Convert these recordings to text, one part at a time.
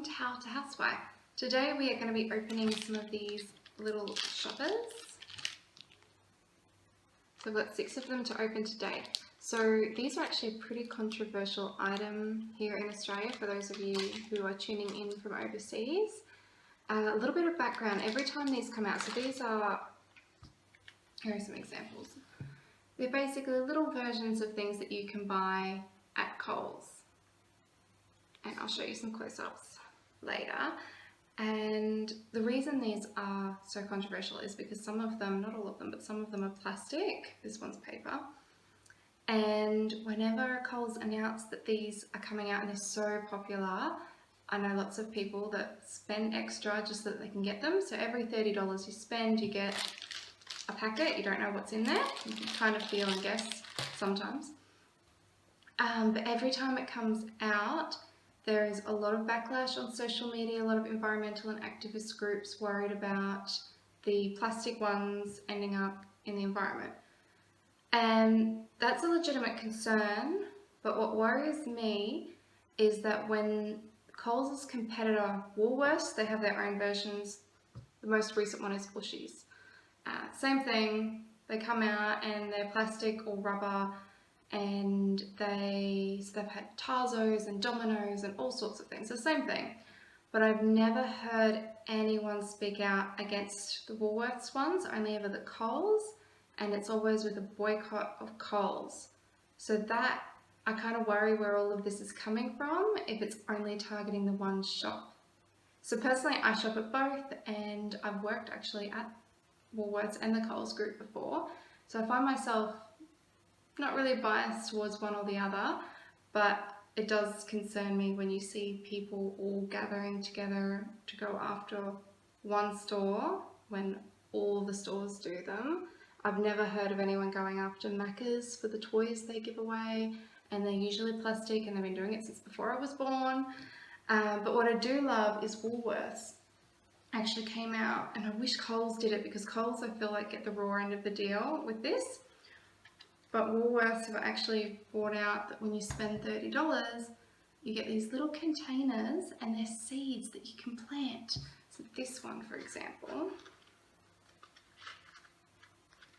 welcome to How to Housewife. Today we are going to be opening some of these little shoppers. So I've got 6 of them to open today. So these are actually a pretty controversial item here in Australia for those of you who are tuning in from overseas. A little bit of background, every time these come out, so these are, here are some examples. They're basically little versions of things that you can buy at Coles. And I'll show you some close-ups later. And the reason these are so controversial is because some of them, not all of them, but some of them are plastic. This one's paper. And whenever Coles announce that these are coming out and they're so popular, I know lots of people that spend extra just so that they can get them. So every $30 you spend, you get a packet. You don't know what's in there. You can kind of feel and guess sometimes. But every time it comes out, there is a lot of backlash on social media, a lot of environmental and activist groups worried about the plastic ones ending up in the environment. And that's a legitimate concern, but what worries me is that when Coles' competitor Woolworths, they have their own versions. The most recent one is Bushies. Same thing, they come out and they're plastic or rubber, and they've had Tarzos and Dominoes and all sorts of things, the same thing. But I've never heard anyone speak out against the Woolworths ones, only ever the Coles, and it's always with a boycott of Coles. So that, I kind of worry where all of this is coming from if it's only targeting the one shop. So personally, I shop at both, and I've worked actually at Woolworths and the Coles group before, so I find myself not really biased towards one or the other, but it does concern me when you see people all gathering together to go after one store when all the stores do them. I've never heard of anyone going after Macca's for the toys they give away, and they're usually plastic, and they've been doing it since before I was born. But what I do love is Woolworths actually came out, and I wish Coles did it, because Coles, I feel like, get the raw end of the deal with this. But Woolworths have actually brought out that when you spend $30, you get these little containers and they're seeds that you can plant. So this one, for example,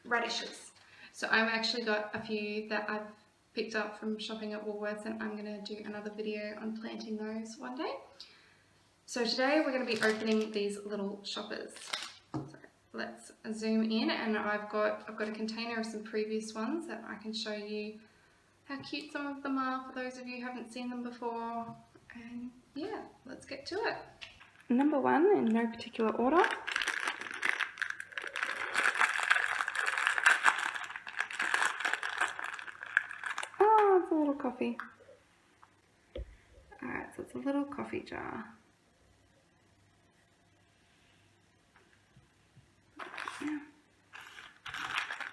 radishes. So I've actually got a few that I've picked up from shopping at Woolworths, and I'm going to do another video on planting those one day. So today we're going to be opening these little shoppers. So let's zoom in, and I've got a container of some previous ones that I can show you how cute some of them are for those of you who haven't seen them before. And yeah, let's get to it. Number one, in no particular order. Oh, it's a little coffee. Alright, so it's a little coffee jar.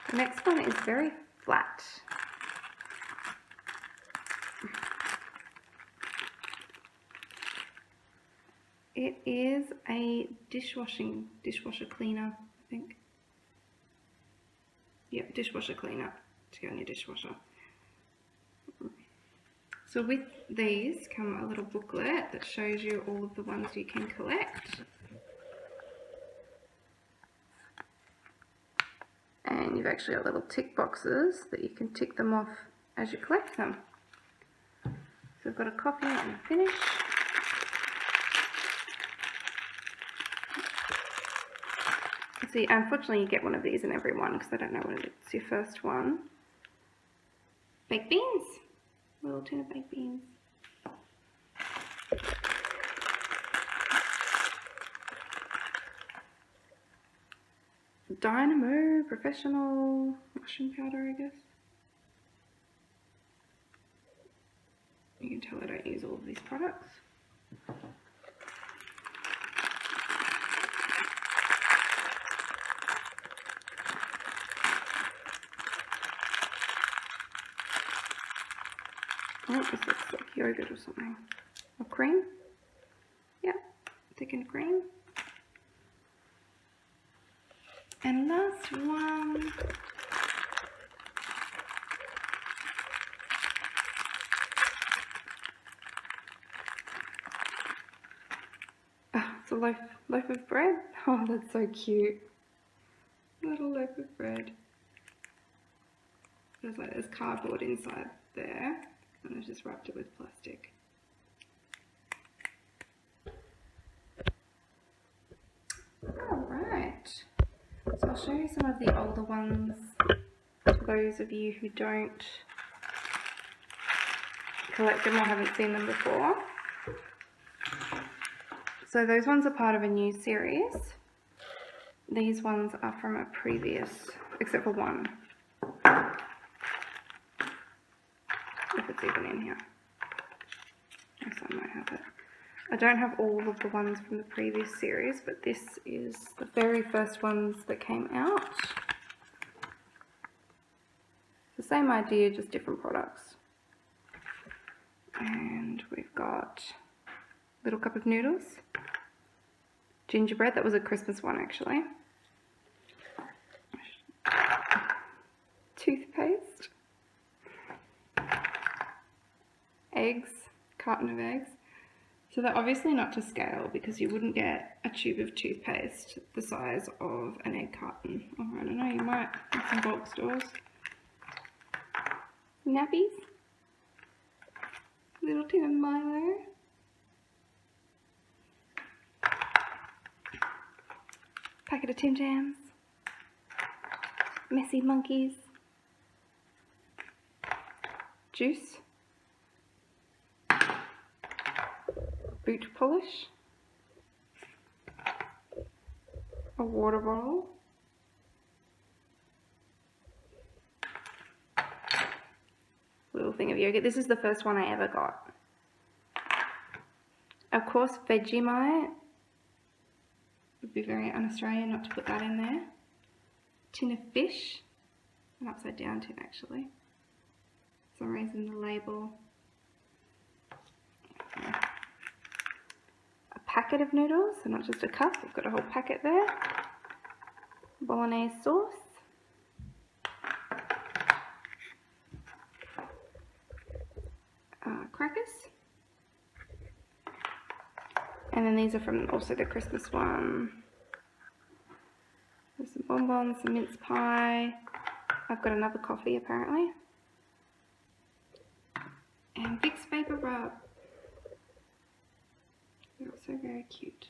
The next one is very flat. It is a dishwasher cleaner, I think. Yep, dishwasher cleaner to go in your dishwasher. So with these come a little booklet that shows you all of the ones you can collect. And you've actually got little tick boxes that you can tick them off as you collect them. So we've got a copy and a finish. See, unfortunately you get one of these in every one because I don't know what it's your first one. Baked beans. A little tin of baked beans. Dynamo Professional mushroom powder, I guess. You can tell I don't use all of these products. Oh, this looks like yogurt or something. Or cream. Yeah, thickened cream. And last one. It's a loaf of bread. Oh, that's so cute. Little loaf of bread. There's cardboard inside there, and I've just wrapped it with plastic. Alright, so I'll show you some of the older ones for those of you who don't collect them or haven't seen them before. So those ones are part of a new series. These ones are from a previous, except for one. If it's even in here. Yes, I might have it. I don't have all of the ones from the previous series, but this is the very first ones that came out. The same idea, just different products. And we've got Little Cup of Noodles, gingerbread, that was a Christmas one actually, toothpaste, eggs, carton of eggs. So they're obviously not to scale because you wouldn't get a tube of toothpaste the size of an egg carton. Or I don't know, you might at some bulk stores. Nappies, little tin of Milo, packet of Tim Tams, messy monkeys, juice, boot polish, a water bottle, little thing of yogurt. This is the first one I ever got. Of course, Vegemite. Would be very un-Australian not to put that in there. Tin of fish. An upside down tin actually. For some reason the label. A packet of noodles, so not just a cup, we've got a whole packet there. Bolognese sauce. Crackers. And then these are from also the Christmas one. There's some bonbons, some mince pie. I've got another coffee apparently. And Vicks Vapor Rub. They're also very cute.